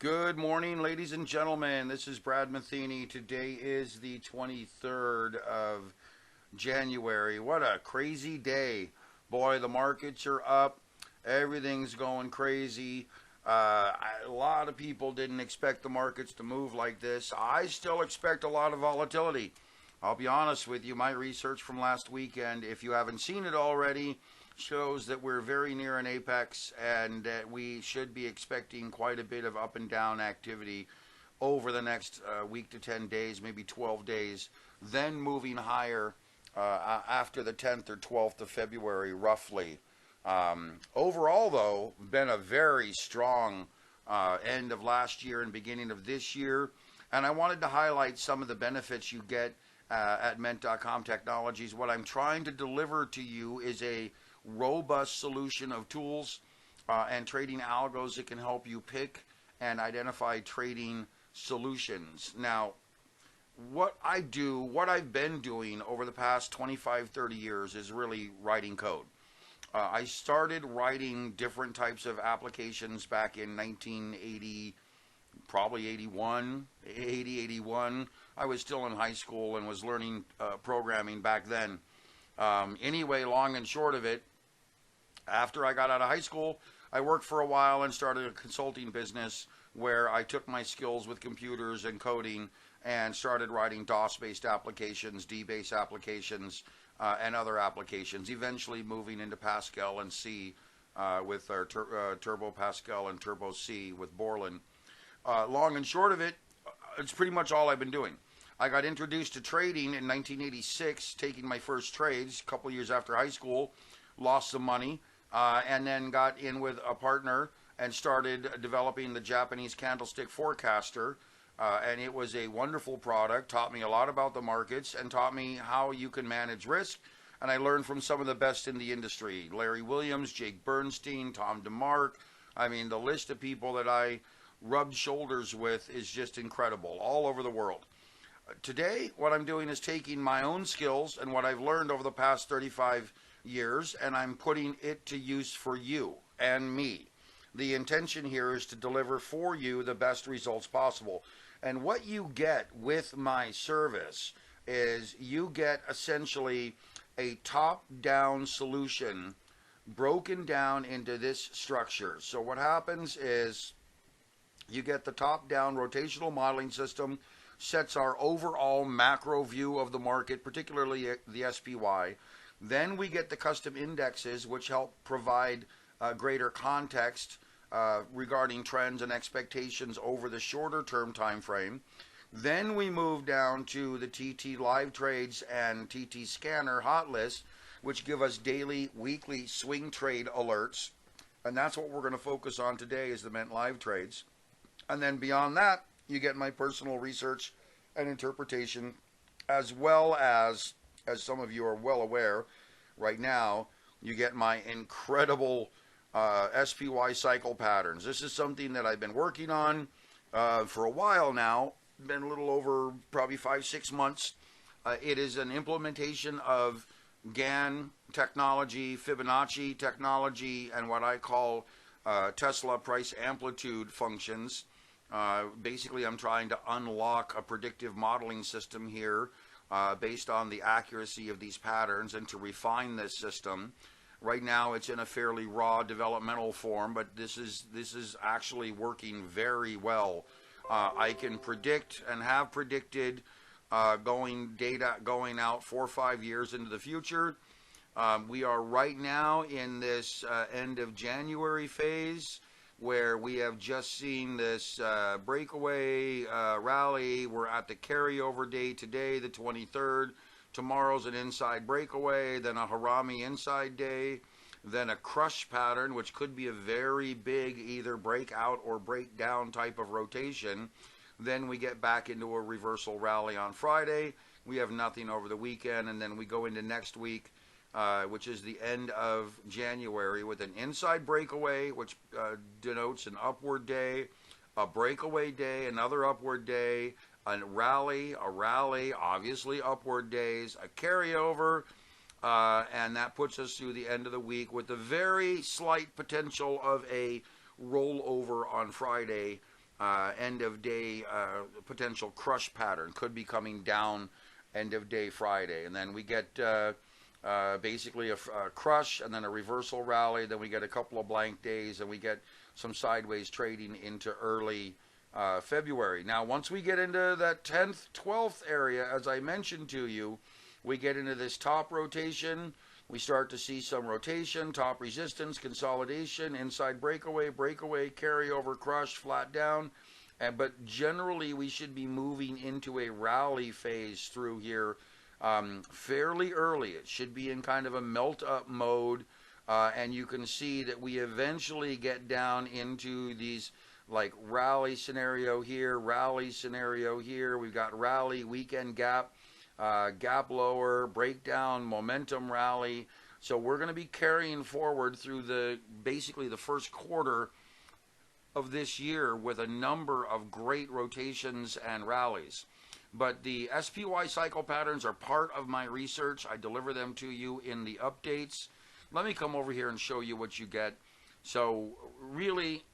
Good morning, ladies and gentlemen. This is Brad Matheny. Today is the 23rd of January. What a crazy day. Boy, the markets are up. Everything's going crazy. A lot of people didn't expect the markets to move like this. I still expect a lot of volatility. I'll be honest with you, my research from last weekend, if you haven't seen it already, shows that we're very near an apex and that we should be expecting quite a bit of up and down activity over the next week to 10 days, maybe 12 days, then moving higher after the 10th or 12th of February, roughly. Overall, though, been a very strong end of last year and beginning of this year, and I wanted to highlight some of the benefits you get at MENT.com Technologies. What I'm trying to deliver to you is a robust solution of tools and trading algos that can help you pick and identify trading solutions. Now, what I've been doing over the past 25, 30 years is really writing code. I started writing different types of applications back in 1980, probably 81. I was still in high school and was learning programming back then. Anyway, long and short of it, after I got out of high school, I worked for a while and started a consulting business where I took my skills with computers and coding and started writing DOS-based applications, D-based applications, and other applications, eventually moving into Pascal and C with our Turbo Pascal and Turbo C with Borland. Long and short of it, it's pretty much all I've been doing. I got introduced to trading in 1986, taking my first trades a couple years after high school, lost some money, and then got in with a partner and started developing the Japanese candlestick forecaster. And it was a wonderful product, taught me a lot about the markets and taught me how you can manage risk. And I learned from some of the best in the industry, Larry Williams, Jake Bernstein, Tom DeMark. I mean, the list of people that I rubbed shoulders with is just incredible, all over the world. Today, what I'm doing is taking my own skills and what I've learned over the past 35 years, and I'm putting it to use for you and me. The intention here is to deliver for you the best results possible. And what you get with my service is you get essentially a top-down solution broken down into this structure. So what happens is you get the top-down rotational modeling system, sets our overall macro view of the market, particularly the SPY. Then we get the custom indexes, which help provide greater context regarding trends and expectations over the shorter term time frame. Then we move down to the TT LiveTrades and TT Scanner hot list, which give us daily, weekly swing trade alerts. And that's what we're going to focus on today is the MENT LiveTrades. And then beyond that, you get my personal research and interpretation, as well as some of you are well aware right now, you get my incredible SPY cycle patterns. This is something that I've been working on for a while now, been a little over probably 5-6 months. It is an implementation of GAN technology, Fibonacci technology, and what I call Tesla price amplitude functions. Basically, I'm trying to unlock a predictive modeling system here based on the accuracy of these patterns and to refine this system. Right now, it's in a fairly raw developmental form, but this is actually working very well. I can predict and have predicted data going out 4 or 5 years into the future. We are right now in this end of January phase, where we have just seen this breakaway rally. We're at the carryover day today, the 23rd. Tomorrow's an inside breakaway, then a Harami inside day, then a crush pattern, which could be a very big either breakout or breakdown type of rotation. Then we get back into a reversal rally on Friday. We have nothing over the weekend, and then we go into next week, which is the end of January, with an inside breakaway, which denotes an upward day, a breakaway day, another upward day, a rally, obviously upward days, a carryover, and that puts us through the end of the week with the very slight potential of a rollover on Friday end of day potential crush pattern. Could be coming down end of day Friday. And then we get basically a crush and then a reversal rally. Then we get a couple of blank days and we get some sideways trading into early February. Now, once we get into that 10th, 12th area, as I mentioned to you, we get into this top rotation. We start to see some rotation, top resistance, consolidation, inside breakaway, carryover, crush, flat down. But generally, we should be moving into a rally phase through here fairly early. It should be in kind of a melt-up mode. And you can see that we eventually get down into these like rally scenario here, rally scenario here. We've got rally, weekend gap, gap lower, breakdown, momentum rally. So we're going to be carrying forward through basically the first quarter of this year with a number of great rotations and rallies. But the SPY cycle patterns are part of my research. I deliver them to you in the updates. Let me come over here and show you what you get. So really,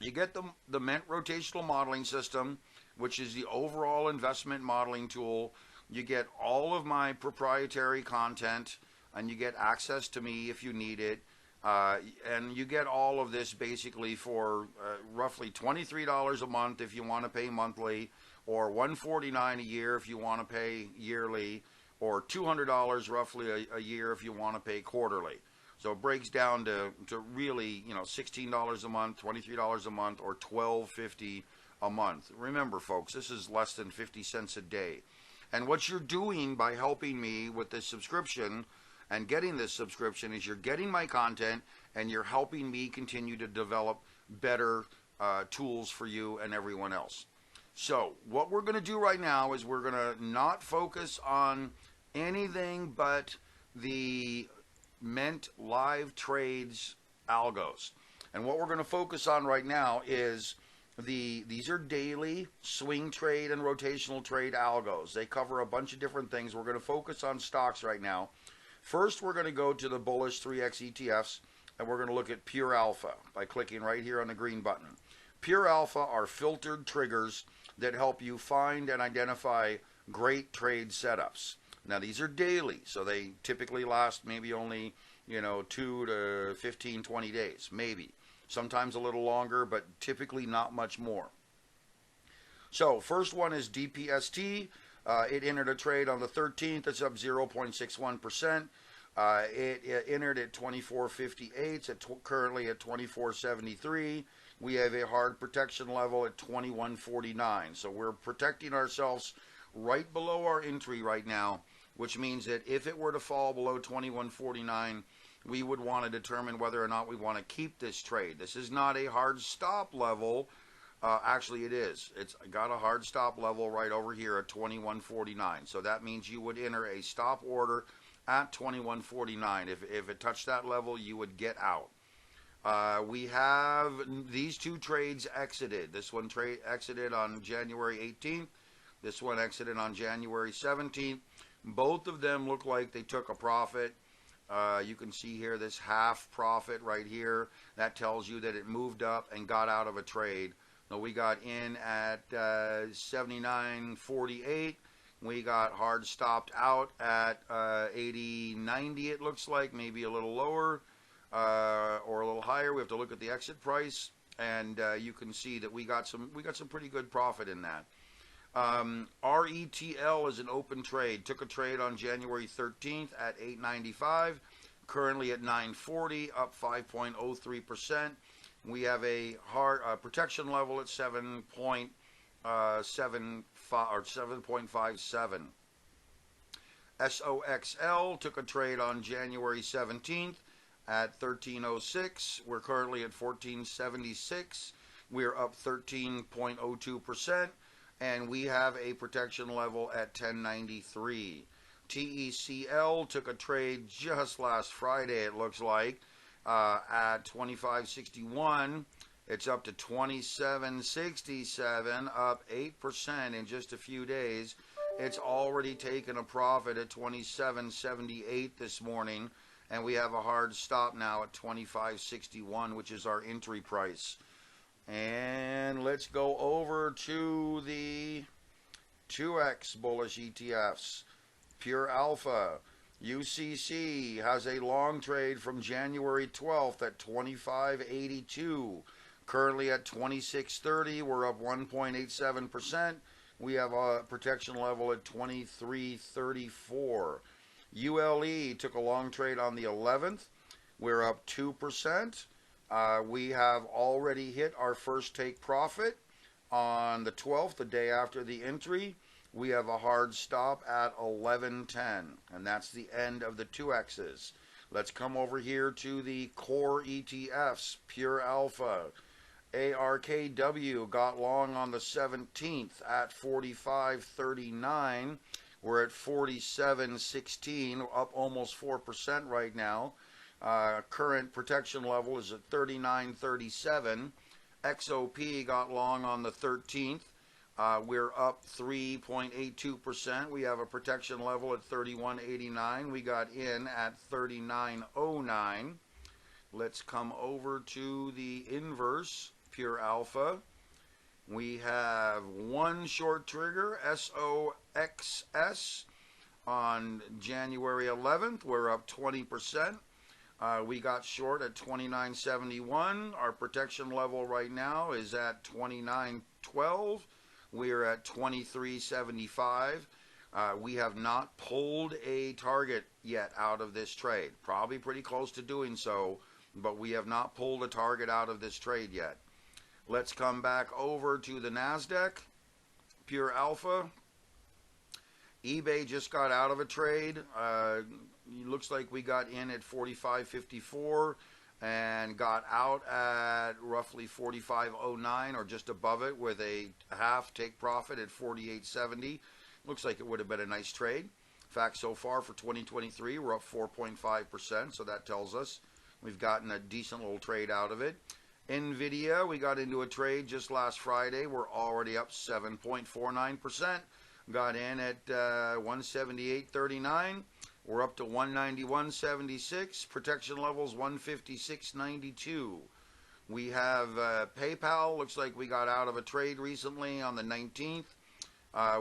you get the MENT rotational modeling system, which is the overall investment modeling tool. You get all of my proprietary content, and you get access to me if you need it. And you get all of this basically for roughly $23 a month if you want to pay monthly, or $149 a year if you want to pay yearly, or $200 roughly a year if you want to pay quarterly. So it breaks down to really, $16 a month, $23 a month, or $12.50 a month. Remember, folks, this is less than 50 cents a day. And what you're doing by helping me with this subscription and getting this subscription is you're getting my content and you're helping me continue to develop better tools for you and everyone else. So what we're going to do right now is we're going to not focus on anything but the MENT LiveTrades algos. And what we're going to focus on right now is these are daily swing trade and rotational trade algos. They cover a bunch of different things. We're going to focus on stocks right now. First, we're going to go to the bullish 3x ETFs, and we're going to look at PureAlpha by clicking right here on the green button. PureAlpha are filtered triggers that help you find and identify great trade setups. Now, these are daily, so they typically last maybe only, 2 to 15, 20 days, maybe. Sometimes a little longer, but typically not much more. So, first one is DPST. It entered a trade on the 13th. It's up 0.61%. It entered at 24.58. It's currently at 24.73. We have a hard protection level at 21.49. So we're protecting ourselves right below our entry right now, which means that if it were to fall below 21.49, we would want to determine whether or not we want to keep this trade. This is not a hard stop level. Actually, it is. It's got a hard stop level right over here at 21.49. So that means you would enter a stop order at 21.49. If it touched that level, you would get out. We have these two trades exited. This one exited on January 18th. This one exited on January 17th. Both of them look like they took a profit. You can see here this half profit right here. That tells you that it moved up and got out of a trade. Now we got in at 79.48. We got hard stopped out at 80.90. It looks like, maybe a little lower or a little higher. We have to look at the exit price, and you can see that we got some pretty good profit in that. RETL is an open trade. Took a trade on January 13th at 8.95. Currently at 9.40, up 5.03%. We have a hard protection level at 7.75 or 7.57. SOXL took a trade on January 17th at 13.06. We're currently at 14.76. We're up 13.02%. And we have a protection level at 10.93. TECL took a trade just last Friday, it looks like, at 25.61. It's up to 27.67, up 8% in just a few days. It's already taken a profit at 27.78 this morning, and we have a hard stop now at 25.61, which is our entry price. And let's go over to the 2x bullish ETFs. PureAlpha. UCC has a long trade from January 12th at 25.82. Currently at 26.30. We're up 1.87%. We have a protection level at 23.34. ULE took a long trade on the 11th. We're up 2%. We have already hit our first take profit on the 12th, the day after the entry. We have a hard stop at 11.10, and that's the end of the 2Xs. Let's come over here to the core ETFs. PureAlpha. ARKW got long on the 17th at 45.39. We're at 47.16, up almost 4% right now. Current protection level is at 39.37. XOP got long on the 13th. We're up 3.82%. We have a protection level at 31.89. We got in at 39.09. Let's come over to the inverse, PureAlpha. We have one short trigger, SOXS, on January 11th. We're up 20%. We got short at 29.71. Our protection level right now is at 29.12. We're at 23.75. We have not pulled a target yet out of this trade. Probably pretty close to doing so, but we have not pulled a target out of this trade yet. Let's come back over to the NASDAQ. PureAlpha. eBay just got out of a trade. Looks like we got in at 45.54 and got out at roughly 45.09 or just above it with a half take profit at 48.70. Looks like it would have been a nice trade. In fact, so far for 2023, we're up 4.5%, so that tells us we've gotten a decent little trade out of it. NVIDIA, we got into a trade just last Friday. We're already up 7.49%. Got in at 178.39. We're up to 191.76. Protection levels 156.92. We have PayPal. Looks like we got out of a trade recently on the 19th.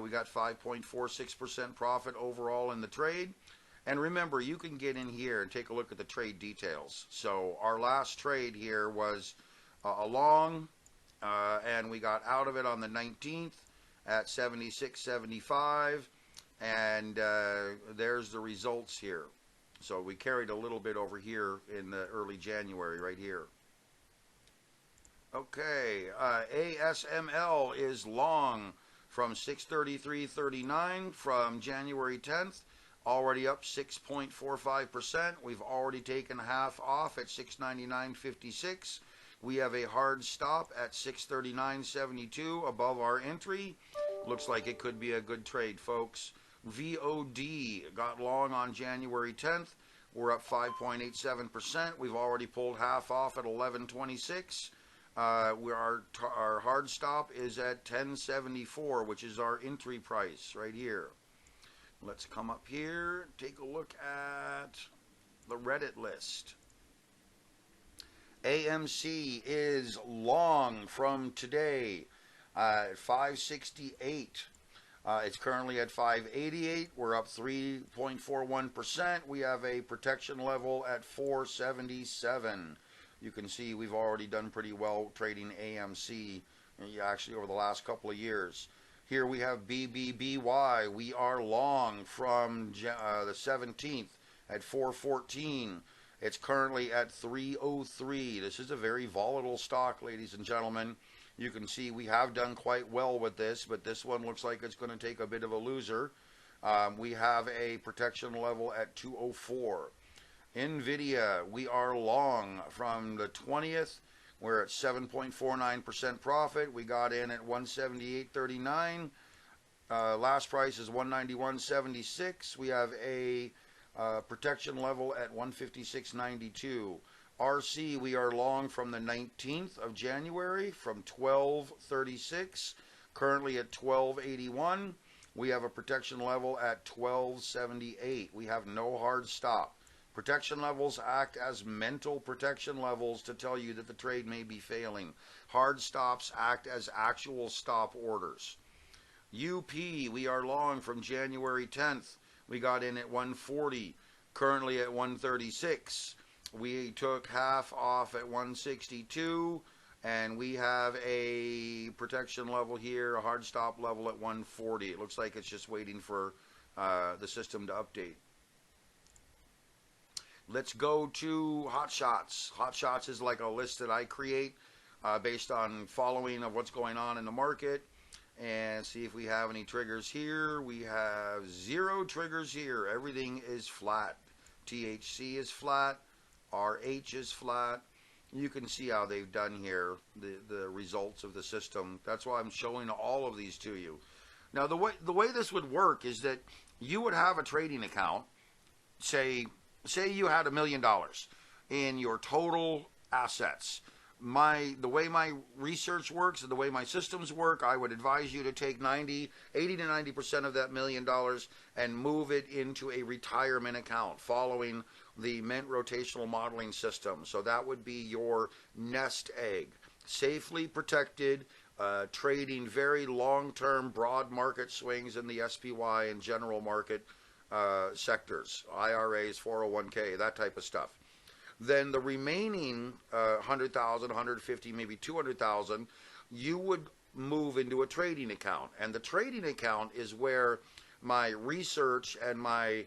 We got 5.46% profit overall in the trade. And remember, you can get in here and take a look at the trade details. So our last trade here was a long, and we got out of it on the 19th at 76.75. And there's the results here. So we carried a little bit over here in the early January right here. Okay, ASML is long from 633.39 from January 10th. Already up 6.45%. We've already taken half off at 699.56. We have a hard stop at 639.72 above our entry. Looks like it could be a good trade, folks. VOD got long on January 10th. We're up 5.87%. We've already pulled half off at 11.26. Our hard stop is at 10.74, which is our entry price right here. Let's come up here, take a look at the Reddit list. AMC is long from today at 568. It's currently at 588. We're up 3.41%. We have a protection level at 477. You can see we've already done pretty well trading AMC actually over the last couple of years. Here we have BBBY. We are long from the 17th at 414. It's currently at 303. This is a very volatile stock, ladies and gentlemen. You can see we have done quite well with this, but this one looks like it's going to take a bit of a loser. We have a protection level at 204. NVIDIA, we are long from the 20th. We're at 7.49% profit. We got in at 178.39. Last price is 191.76. We have a protection level at 156.92. RC, we are long from the 19th of January from 12.36, currently at 12.81. We have a protection level at 12.78. We have no hard stop. Protection levels act as mental protection levels to tell you that the trade may be failing. Hard stops act as actual stop orders. UP, we are long from January 10th. We got in at 140, currently at 136. We took half off at 162, and we have a protection level here, a hard stop level at 140. It looks like it's just waiting for the system to update. Let's go to Hot Shots. Hot Shots is like a list that I create based on following of what's going on in the market. And see if we have any triggers here. We have 0 triggers here. Everything is flat. THC is flat. RH is flat. You can see how they've done here, the results of the system. That's why I'm showing all of these to you. Now, the way this would work is that you would have a trading account. Say you had $1 million in your total assets. The way my research works and the way my systems work, I would advise you to take 80 to 90% of that $1 million and move it into a retirement account following the MENT rotational modeling system. So that would be your nest egg. Safely protected, trading very long-term broad market swings in the SPY and general market sectors, IRAs, 401k, that type of stuff. Then the remaining 100,000, 150, maybe 200,000, you would move into a trading account. And the trading account is where my research and my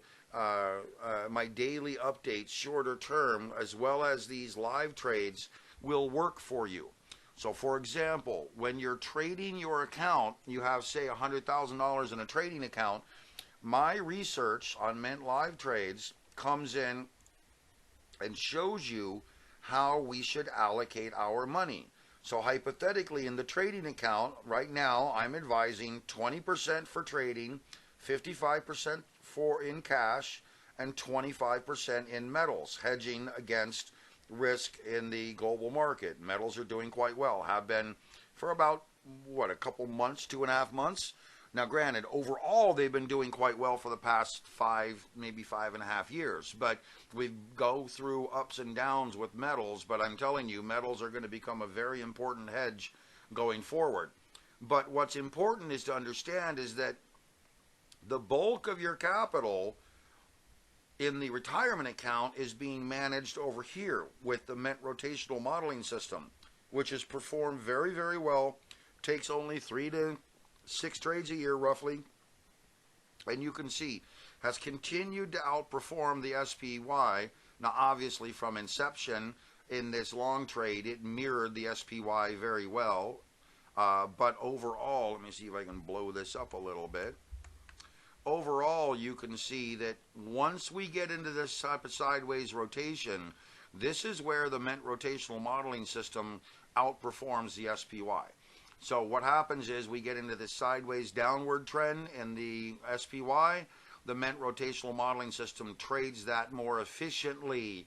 daily updates, shorter term, as well as these live trades, will work for you. So, for example, when you're trading your account, you have, say, $100,000 in a trading account. My research on MENT LiveTrades comes in and shows you how we should allocate our money. So hypothetically, in the trading account, right now, I'm advising 20% for trading, 55% in cash, and 25% in metals, hedging against risk in the global market. Metals are doing quite well, have been for about, a couple months, 2.5 months. Now, granted, overall, they've been doing quite well for the past 5, maybe 5.5 years. But we go through ups and downs with metals. But I'm telling you, metals are going to become a very important hedge going forward. But what's important is to understand is that the bulk of your capital in the retirement account is being managed over here with the MENT rotational modeling system, which has performed very, very well. Takes only 3 to 6 trades a year roughly, and you can see has continued to outperform the SPY. Now obviously from inception in this long trade it mirrored the SPY very well, but overall, let me see if I can blow this up a little bit. Overall, you can see that once we get into this type of sideways rotation, this is where the MENT rotational modeling system outperforms the SPY. So what happens is we get into this sideways downward trend in the SPY. The MENT rotational modeling system trades that more efficiently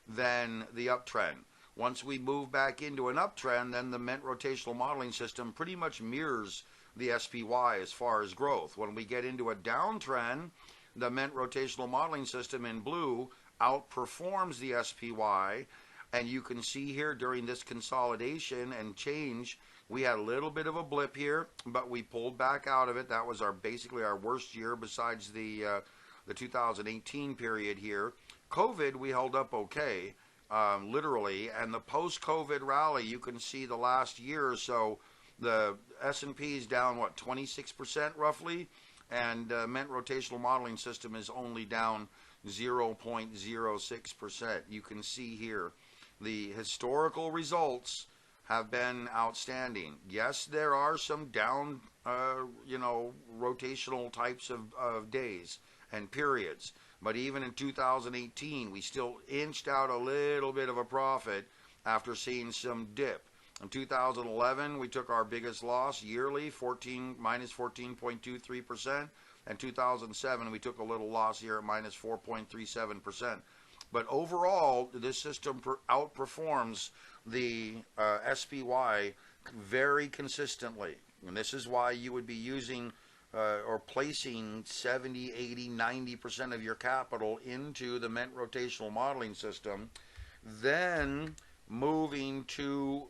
than the uptrend. Once we move back into an uptrend, then the MENT rotational modeling system pretty much mirrors the SPY as far as growth. When we get into a downtrend, the MENT rotational modeling system in blue outperforms the SPY. And you can see here during this consolidation and change, we had a little bit of a blip here, but we pulled back out of it. That was basically our worst year besides the 2018 period here. COVID, we held up okay, literally. And the post-COVID rally, you can see the last year or so, the S&P is down, 26% roughly, and MENT rotational modeling system is only down 0.06%. You can see here the historical results have been outstanding. Yes, there are some down, rotational types of days and periods, but even in 2018, we still inched out a little bit of a profit after seeing some dip. In 2011, we took our biggest loss yearly, minus 14.23%. In 2007, we took a little loss here at minus 4.37%. But overall, this system outperforms the SPY very consistently. And this is why you would be using or placing 70, 80, 90% of your capital into the MENT rotational modeling system, then moving to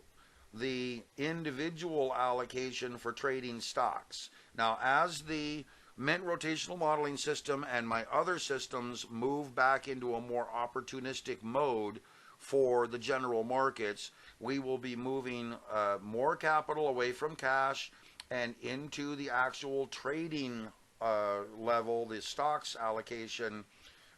the individual allocation for trading stocks. Now, as the MENT rotational modeling system and my other systems move back into a more opportunistic mode for the general markets, we will be moving more capital away from cash and into the actual trading level, the stocks allocation,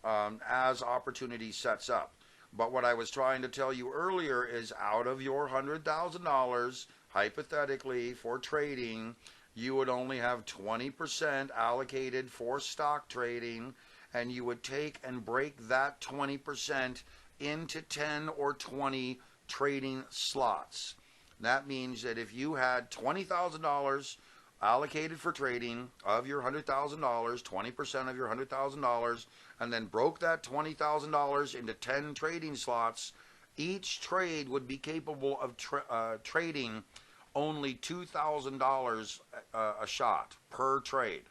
as opportunity sets up. But what I was trying to tell you earlier is out of your $100,000, hypothetically, for trading, you would only have 20% allocated for stock trading, and you would take and break that 20% into 10 or 20 trading slots. That means that if you had $20,000 allocated for trading of your $100,000, 20% of your $100,000, and then broke that $20,000 into 10 trading slots, each trade would be capable of trading only $2,000 a shot per trade.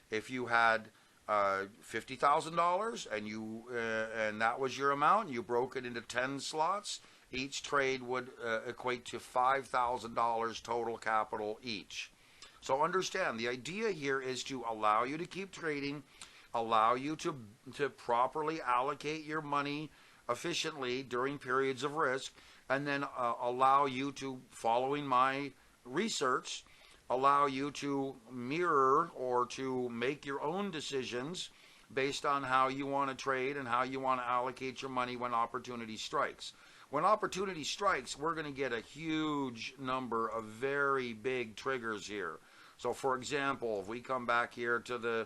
If you had $50,000 and that was your amount, and you broke it into 10 slots, each trade would equate to $5,000 total capital each. So understand, the idea here is to allow you to keep trading, allow you to properly allocate your money efficiently during periods of risk, and then allow you to, following my research, allow you to mirror or to make your own decisions based on how you want to trade and how you want to allocate your money when opportunity strikes. When opportunity strikes, we're going to get a huge number of very big triggers here. So for example, if we come back here to the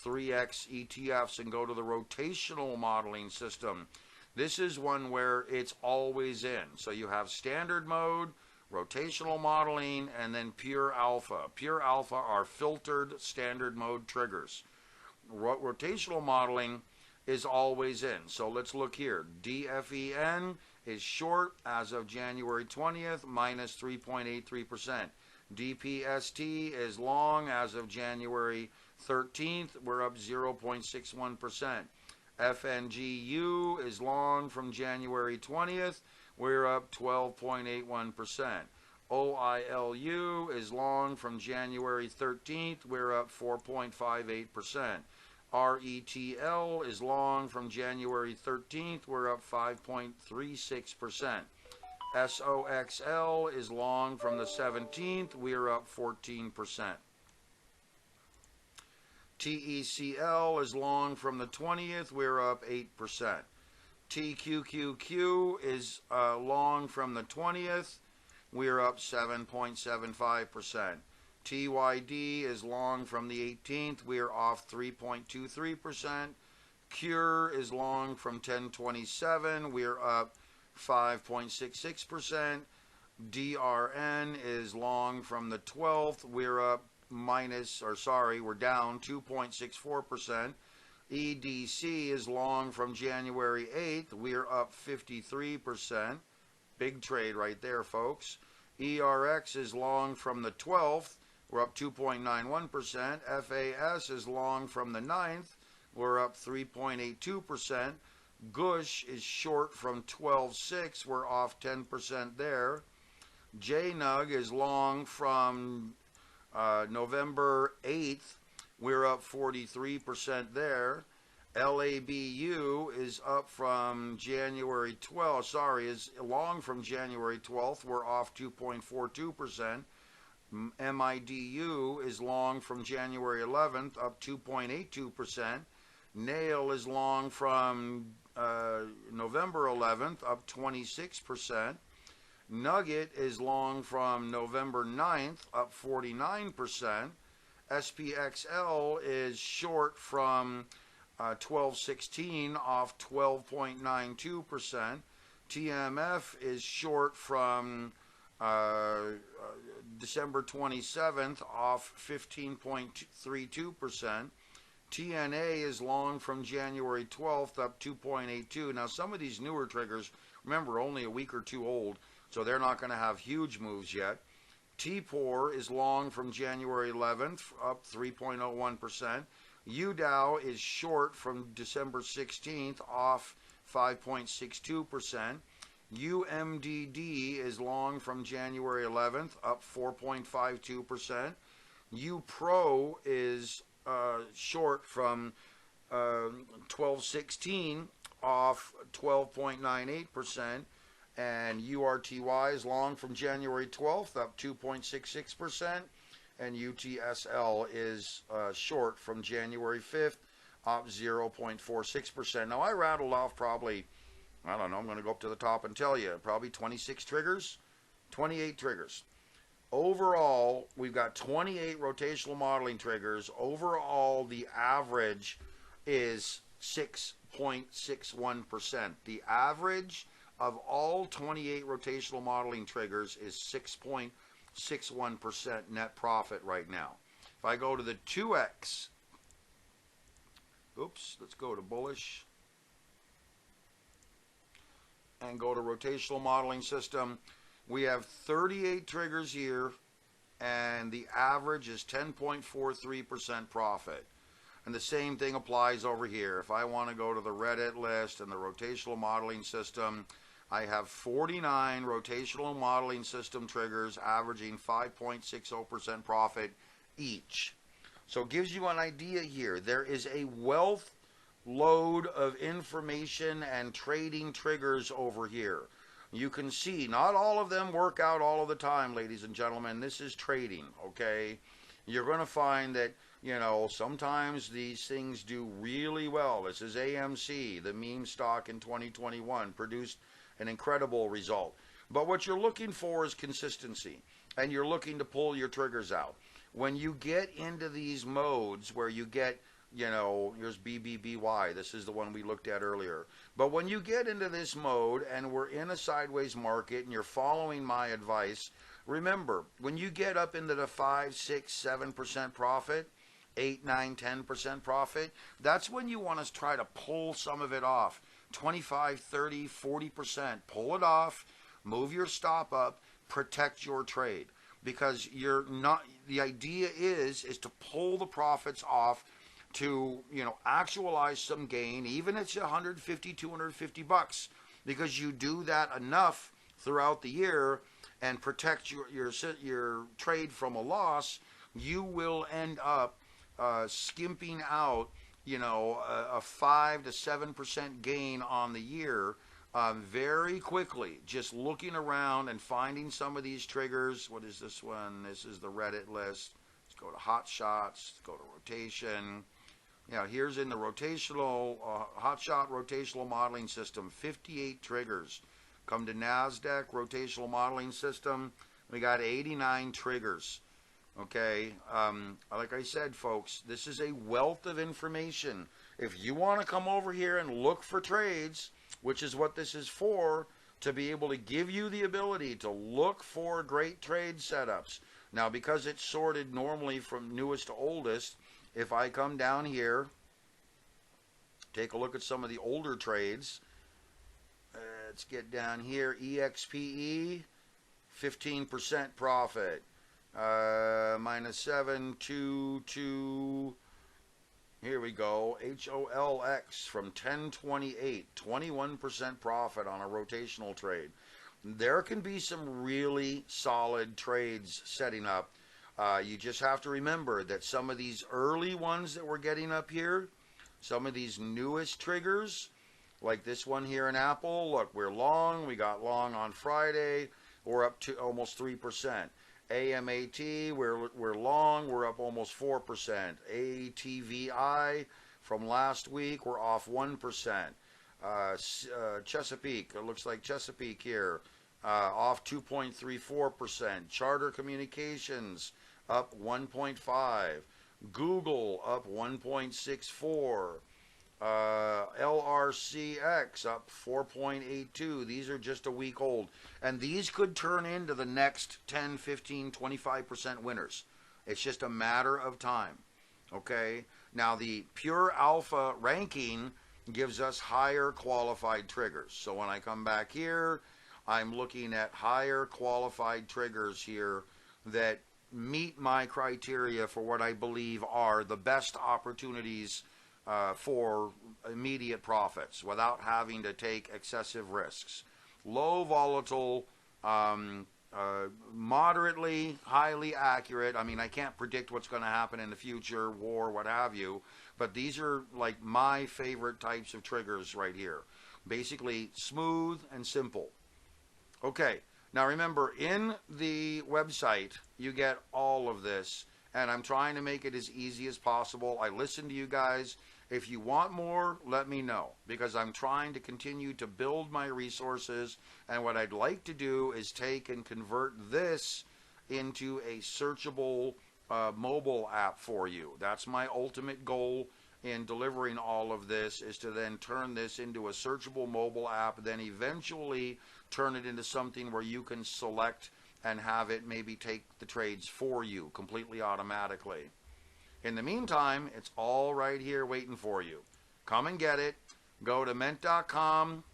3X ETFs and go to the rotational modeling system, this is one where it's always in. So you have standard mode, rotational modeling, and then PureAlpha. PureAlpha are filtered standard mode triggers. Rotational modeling is always in. So let's look here. DFEN is short as of January 20th, minus 3.83%. DPST is long as of January 13th. We're up 0.61%. FNGU is long from January 20th. We're up 12.81%. OILU is long from January 13th. We're up 4.58%. RETL is long from January 13th. We're up 5.36%. SOXL is long from the 17th. We're up 14%. TECL is long from the 20th. We're up 8%. TQQQ is long from the 20th. We're up 7.75%. TYD is long from the 18th. We're off 3.23%. CURE is long from 1027. We're up 5.66%. DRN is long from the 12th. We're up we're down 2.64%. EDC is long from January 8th. We're up 53%. Big trade right there, folks. ERX is long from the 12th. We're up 2.91%. FAS is long from the 9th. We're up 3.82%. GUSH is short from 12.6. We're off 10% there. JNUG is long from November 8th. We're up 43% there. LABU is up from January 12th. Is long from January 12th. We're off 2.42%. MIDU is long from January 11th, up 2.82%. NAIL is long from November 11th, up 26%. Nugget is long from November 9th, up 49%. SPXL is short from 12/16, off 12.92%. TMF is short from December 27th, off 15.32%. TNA is long from January 12th, up 2.82. Now, some of these newer triggers, remember, only a week or two old, so they're not going to have huge moves yet. TPOR is long from January 11th, up 3.01%. UDOW is short from December 16th, off 5.62%. UMDD is long from January 11th, up 4.52%. UPRO is short from 12/16, off 12.98%. And URTY is long from January 12th, up 2.66%. And UTSL is short from January 5th, up 0.46%. Now, I rattled off probably, I don't know, I'm going to go up to the top and tell you, probably 26 triggers, 28 triggers. Overall, we've got 28 rotational modeling triggers. Overall, the average is 6.61%. The average of all 28 rotational modeling triggers is 6.61% net profit right now. If I go to the 2X, let's go to bullish and go to rotational modeling system. We have 38 triggers here, and the average is 10.43% profit. And the same thing applies over here. If I want to go to the Reddit list and the rotational modeling system, I have 49 rotational modeling system triggers averaging 5.60% profit each. So it gives you an idea here. There is a wealth load of information and trading triggers over here. You can see not all of them work out all of the time, ladies and gentlemen. This is trading, okay? You're going to find that, you know, sometimes these things do really well. This is AMC, the meme stock in 2021, produced an incredible result. But what you're looking for is consistency, and you're looking to pull your triggers out. When you get into these modes where you get, you know, here's BBBY, this is the one we looked at earlier. But when you get into this mode and we're in a sideways market and you're following my advice, remember, when you get up into the 5, 6, 7% profit, 8, 9, 10% profit, that's when you want to try to pull some of it off. 25, 30, 40%, pull it off, move your stop up, protect your trade. Because you're not, the idea is to pull the profits off to, you know, actualize some gain, even if it's 150, 250 bucks, because you do that enough throughout the year and protect your trade from a loss, you will end up skimping out, you know, a 5 to 7% gain on the year very quickly, just looking around and finding some of these triggers. What is this one? This is the Reddit list. Let's go to Hot Shots, let's go to rotation. You know, here's in the rotational, Hot Shot rotational modeling system, 58 triggers. Come to NASDAQ rotational modeling system, we got 89 triggers. Okay, like I said, folks, this is a wealth of information. If you want to come over here and look for trades, which is what this is for, to be able to give you the ability to look for great trade setups. Now, because it's sorted normally from newest to oldest, if I come down here, take a look at some of the older trades. Let's get down here, EXPE, 15% profit. -722. Here we go. HOLX from 1028, 21% profit on a rotational trade. There can be some really solid trades setting up. You just have to remember that some of these early ones that we're getting up here, some of these newest triggers, like this one here in Apple, look, we're long. We got long on Friday. We're up to almost 3%. AMAT, we're long, we're up almost 4%. ATVI from last week, we're off 1%. Chesapeake, it looks like Chesapeake here, off 2.34%. Charter Communications up 1.5. Google up 1.64. LRCX up 4.82. These are just a week old. And these could turn into the next 10, 15, 25% winners. It's just a matter of time. Okay? Now, the PureAlpha ranking gives us higher qualified triggers. So when I come back here, I'm looking at higher qualified triggers here that meet my criteria for what I believe are the best opportunities for immediate profits without having to take excessive risks. Low volatile, moderately, highly accurate. I mean, I can't predict what's going to happen in the future, war, what have you, but these are like my favorite types of triggers right here. Basically, smooth and simple. Okay, now remember, in the website, you get all of this, and I'm trying to make it as easy as possible. I listen to you guys. If you want more, let me know, because I'm trying to continue to build my resources, and what I'd like to do is take and convert this into a searchable mobile app for you. That's my ultimate goal in delivering all of this, is to then turn this into a searchable mobile app, then eventually turn it into something where you can select and have it maybe take the trades for you completely automatically. In the meantime, it's all right here waiting for you. Come and get it. Go to MENT.com,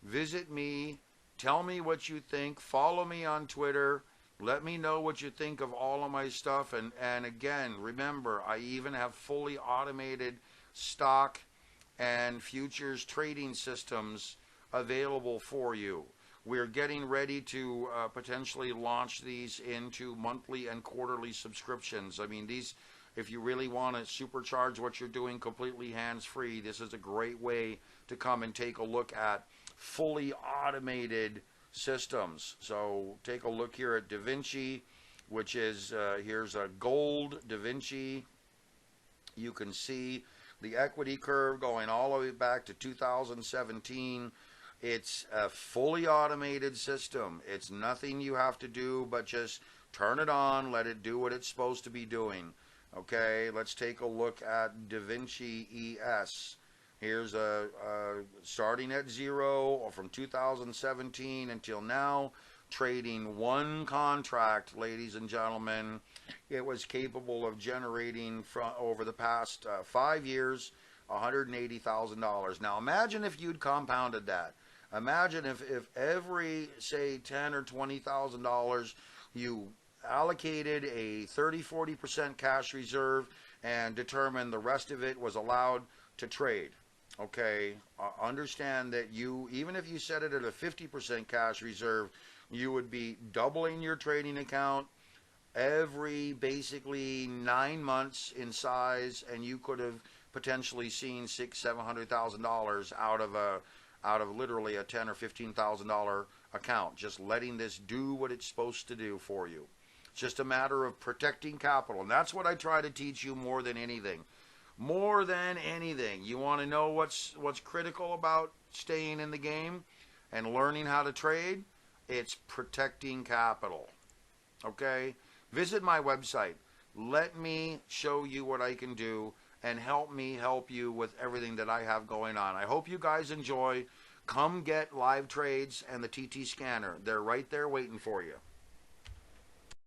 visit me, tell me what you think, follow me on Twitter, let me know what you think of all of my stuff, and again, remember, I even have fully automated stock and futures trading systems available for you. We're getting ready to potentially launch these into monthly and quarterly subscriptions. I mean, these, if you really want to supercharge what you're doing completely hands-free, this is a great way to come and take a look at fully automated systems. So take a look here at Da Vinci, which is, here's a gold Da Vinci. You can see the equity curve going all the way back to 2017. It's a fully automated system. It's nothing you have to do but just turn it on, let it do what it's supposed to be doing. Okay, let's take a look at Da Vinci ES. Here's starting at 0 from 2017 until now, trading one contract, ladies and gentlemen. It was capable of generating from over the past 5 years $180,000. Now imagine if you'd compounded that. Imagine if every, say, $10,000 or $20,000 you allocated a 30-40% cash reserve and determined the rest of it was allowed to trade. Okay, understand that you, even if you set it at a 50% cash reserve, you would be doubling your trading account every basically 9 months in size, and you could have potentially seen $600,000-$700,000 out of literally a $10,000 or $15,000 account, just letting this do what it's supposed to do for you. It's just a matter of protecting capital, and that's what I try to teach you more than anything. More than anything, you want to know what's critical about staying in the game and learning how to trade? It's protecting capital. Okay? Visit my website. Let me show you what I can do, and help me help you with everything that I have going on. I hope you guys enjoy. Come get LiveTrades and the TT scanner. They're right there waiting for you.